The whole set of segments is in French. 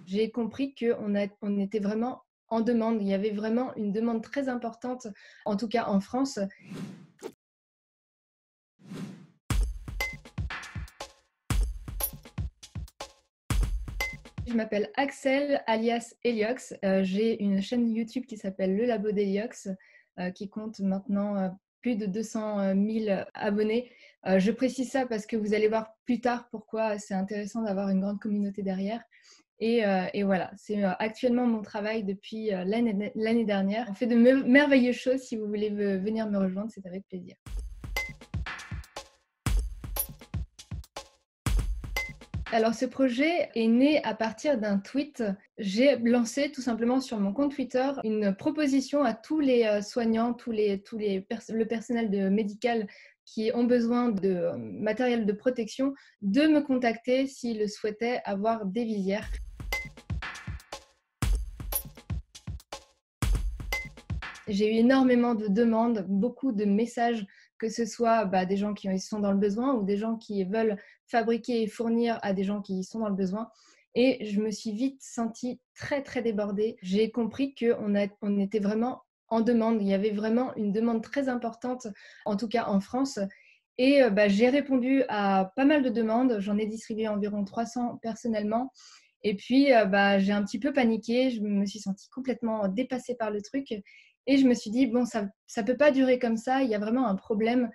J'ai compris qu'on était vraiment en demande. Il y avait vraiment une demande très importante, en tout cas en France. Je m'appelle Axel, alias Eliox. J'ai une chaîne YouTube qui s'appelle Le Labo d'Eliox, qui compte maintenant plus de 200 000 abonnés. Je précise ça parce que vous allez voir plus tard pourquoi c'est intéressant d'avoir une grande communauté derrière. Et voilà, c'est actuellement mon travail depuis l'année dernière. On fait de merveilleuses choses. Si vous voulez venir me rejoindre, c'est avec plaisir. Alors ce projet est né à partir d'un tweet. J'ai lancé tout simplement sur mon compte Twitter une proposition à tous les soignants, le personnel médical qui ont besoin de matériel de protection, de me contacter s'ils le souhaitaient avoir des visières. J'ai eu énormément de demandes, beaucoup de messages, que ce soit des gens qui sont dans le besoin ou des gens qui veulent fabriquer et fournir à des gens qui sont dans le besoin. Et je me suis vite sentie très, très débordée. J'ai compris qu'on était vraiment en demande. Il y avait vraiment une demande très importante, en tout cas en France. Et j'ai répondu à pas mal de demandes. J'en ai distribué environ 300 personnellement. Et puis, j'ai un petit peu paniqué. Je me suis sentie complètement dépassée par le truc. Et je me suis dit, bon, ça ne peut pas durer comme ça. Il y a vraiment un problème.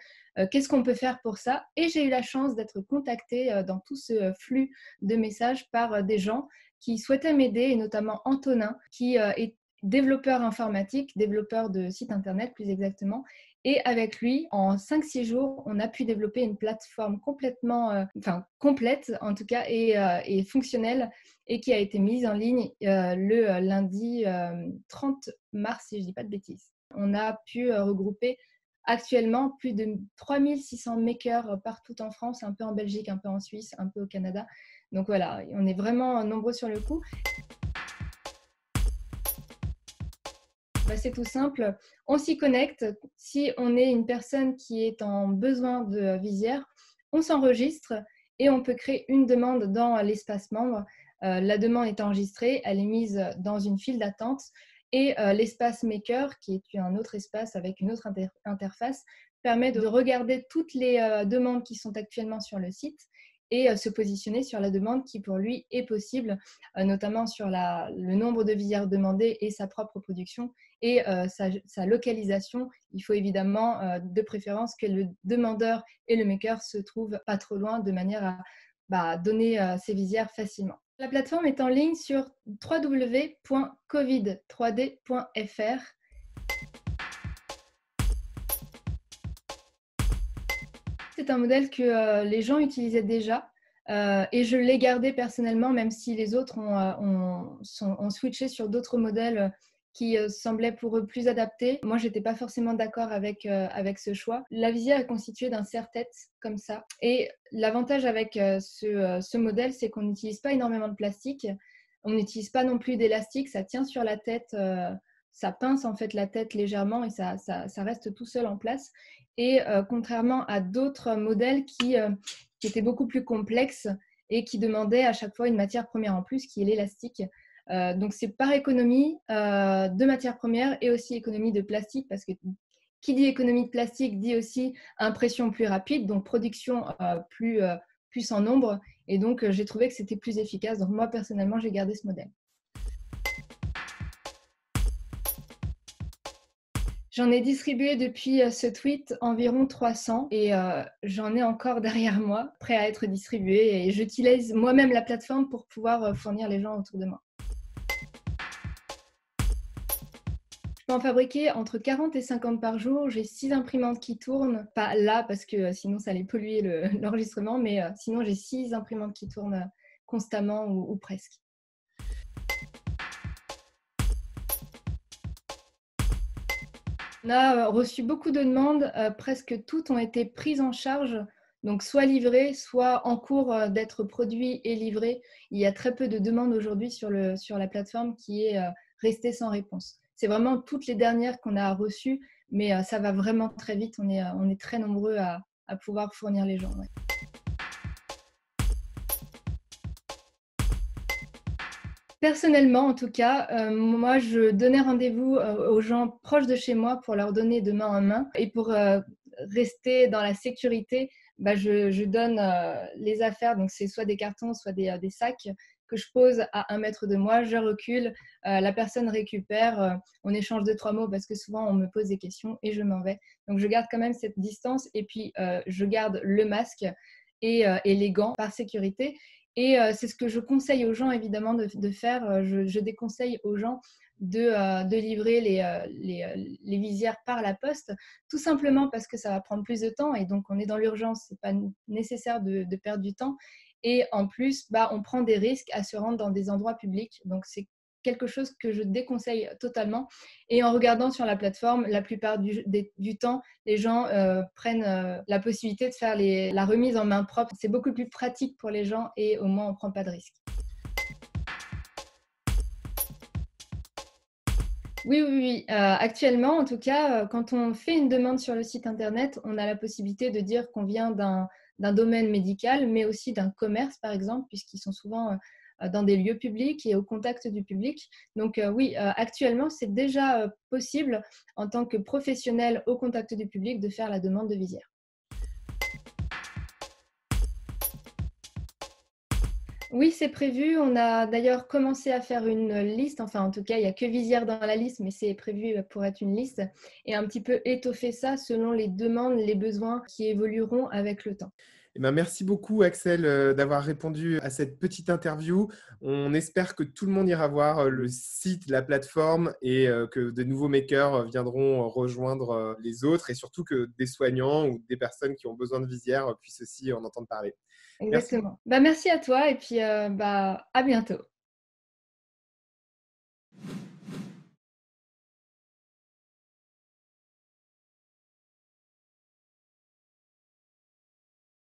Qu'est-ce qu'on peut faire pour ça? Et j'ai eu la chance d'être contactée dans tout ce flux de messages par des gens qui souhaitaient m'aider, et notamment Antonin, qui est développeur informatique, développeur de site internet plus exactement. Et avec lui, en 5-6 jours, on a pu développer une plateforme complètement, complète en tout cas, et fonctionnelle, et qui a été mise en ligne le lundi 30 mars, si je ne dis pas de bêtises. On a pu regrouper actuellement plus de 3600 makers partout en France, un peu en Belgique, un peu en Suisse, un peu au Canada. Donc voilà, on est vraiment nombreux sur le coup. C'est tout simple, on s'y connecte. Si on est une personne qui est en besoin de visière, on s'enregistre et on peut créer une demande dans l'espace membre. La demande est enregistrée, elle est mise dans une file d'attente et l'espace maker, qui est un autre espace avec une autre interface, permet de regarder toutes les demandes qui sont actuellement sur le site et se positionner sur la demande qui pour lui est possible, notamment sur le nombre de visières demandées et sa propre production et sa localisation. Il faut évidemment de préférence que le demandeur et le maker se trouvent pas trop loin de manière à donner ses visières facilement. La plateforme est en ligne sur www.covid3d.fr. C'est un modèle que les gens utilisaient déjà et je l'ai gardé personnellement, même si les autres ont switché sur d'autres modèles qui semblaient pour eux plus adaptés. Moi, je n'étais pas forcément d'accord avec ce choix. La visière est constituée d'un serre-tête comme ça. Et l'avantage avec ce modèle, c'est qu'on n'utilise pas énormément de plastique. On n'utilise pas non plus d'élastique. Ça tient sur la tête. Ça pince en fait la tête légèrement et ça reste tout seul en place. Et contrairement à d'autres modèles qui étaient beaucoup plus complexes et qui demandaient à chaque fois une matière première en plus, qui est l'élastique. Donc c'est par économie de matières premières et aussi économie de plastique, parce que qui dit économie de plastique dit aussi impression plus rapide, donc production plus en nombre. Et donc j'ai trouvé que c'était plus efficace. Donc moi personnellement, j'ai gardé ce modèle. J'en ai distribué depuis ce tweet environ 300 et j'en ai encore derrière moi, prêt à être distribué. Et j'utilise moi-même la plateforme pour pouvoir fournir les gens autour de moi. Je peux en fabriquer entre 40 et 50 par jour. J'ai 6 imprimantes qui tournent. Pas là parce que sinon ça allait polluer l'enregistrement, mais sinon j'ai 6 imprimantes qui tournent constamment ou presque. On a reçu beaucoup de demandes, presque toutes ont été prises en charge, donc soit livrées, soit en cours d'être produits et livrés. Il y a très peu de demandes aujourd'hui sur la plateforme qui est restée sans réponse. C'est vraiment toutes les dernières qu'on a reçues, mais ça va vraiment très vite. On est très nombreux à pouvoir fournir les gens. Ouais. Personnellement, en tout cas, moi, je donnais rendez-vous, aux gens proches de chez moi pour leur donner de main en main et pour, rester dans la sécurité, bah, je donne, les affaires, donc c'est soit des cartons, soit des sacs que je pose à 1 mètre de moi. Je recule, la personne récupère, on échange 2-3 mots parce que souvent on me pose des questions et je m'en vais. Donc je garde quand même cette distance et puis, je garde le masque et les gants par sécurité. Et c'est ce que je conseille aux gens évidemment de faire. Je déconseille aux gens de livrer les visières par la poste, tout simplement parce que ça va prendre plus de temps et donc on est dans l'urgence, c'est pas nécessaire de perdre du temps. Et en plus, bah, on prend des risques à se rendre dans des endroits publics. Donc c'est quelque chose que je déconseille totalement. Et en regardant sur la plateforme, la plupart du temps, les gens prennent la possibilité de faire la remise en main propre. C'est beaucoup plus pratique pour les gens et au moins on ne prend pas de risque. Oui, oui, oui. Actuellement, en tout cas, quand on fait une demande sur le site internet, on a la possibilité de dire qu'on vient d'un domaine médical, mais aussi d'un commerce, par exemple, puisqu'ils sont souvent dans des lieux publics et au contact du public. Donc oui, actuellement, c'est déjà possible en tant que professionnel au contact du public de faire la demande de visière. Oui, c'est prévu. On a d'ailleurs commencé à faire une liste. Enfin, en tout cas, il n'y a que Visière dans la liste, mais c'est prévu pour être une liste et un petit peu étoffer ça selon les demandes, les besoins qui évolueront avec le temps. Eh ben, merci beaucoup, Axel, d'avoir répondu à cette petite interview. On espère que tout le monde ira voir le site, la plateforme et que de nouveaux makers viendront rejoindre les autres et surtout que des soignants ou des personnes qui ont besoin de visière puissent aussi en entendre parler. Merci. Exactement. Bah, merci à toi et puis bah, à bientôt.